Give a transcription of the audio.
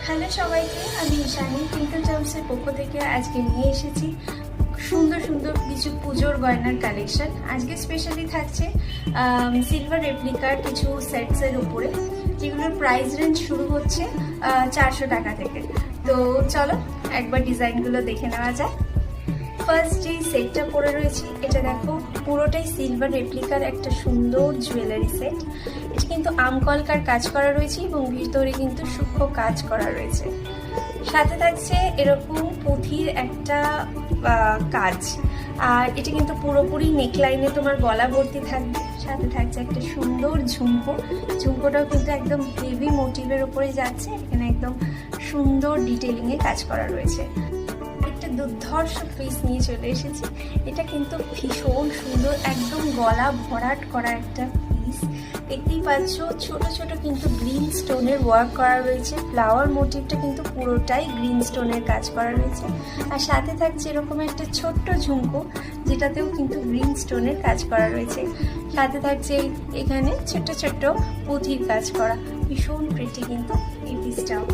Hello সবাইকে, আমি ঈশানী টিঙ্কল জামসের পক্ষ থেকে আজকে নিয়ে এসেছি সুন্দর সুন্দর কিছু পুজোর গয়নার কালেকশন। আজকে স্পেশালি থাকছে সিলভার রেপ্লিকার কিছু সেটসের উপরে, যেগুলোর প্রাইস রেঞ্জ শুরু হচ্ছে 400 টাকা থেকে। তো চলো একবার ডিজাইনগুলো দেখে নেওয়া যায়। ফার্স্ট যেই সেটটা পরে রয়েছি, এটা দেখো পুরোটাই সিলভার রেপ্লিকার একটা সুন্দর জুয়েলারি সেট। এটা কিন্তু আমকলকার কাজ করা রয়েছে এবং ভিতরে কিন্তু সূক্ষ্ম কাজ করা রয়েছে। সাথে থাকছে এরকম পুঁথির একটা কাজ, আর এটা কিন্তু পুরোপুরি নেকলাইনে তোমার গলা ভর্তি থাকবে। সাথে থাকছে একটা সুন্দর ঝুমকো, ঝুমকোটাও কিন্তু একদম হেভি মোটিভের উপরে যাচ্ছে। এখানে একদম সুন্দর ডিটেলিংয়ে কাজ করা রয়েছে। দুর্ধর্ষ পিস নিয়ে চলে এসেছি। এটা কিন্তু ভীষণ সুন্দর, একদম গলা ভরাট করা একটা পিস। দেখতেই পাচ্ছ ছোট ছোট কিন্তু গ্রিন স্টোনের ওয়ার্ক করা রয়েছে। ফ্লাওয়ার মোটিভটা কিন্তু পুরোটাই গ্রিন স্টোনের কাজ করা রয়েছে। আর সাথে থাকছে এরকম একটা ছোট্ট ঝুমকো, যেটাতেও কিন্তু গ্রিন স্টোনের কাজ করা রয়েছে। সাথে থাকছে এখানে ছোট্ট ছোট্ট পুঁথির কাজ করা। ভীষণ প্রিটি কিন্তু এই পিসটাও।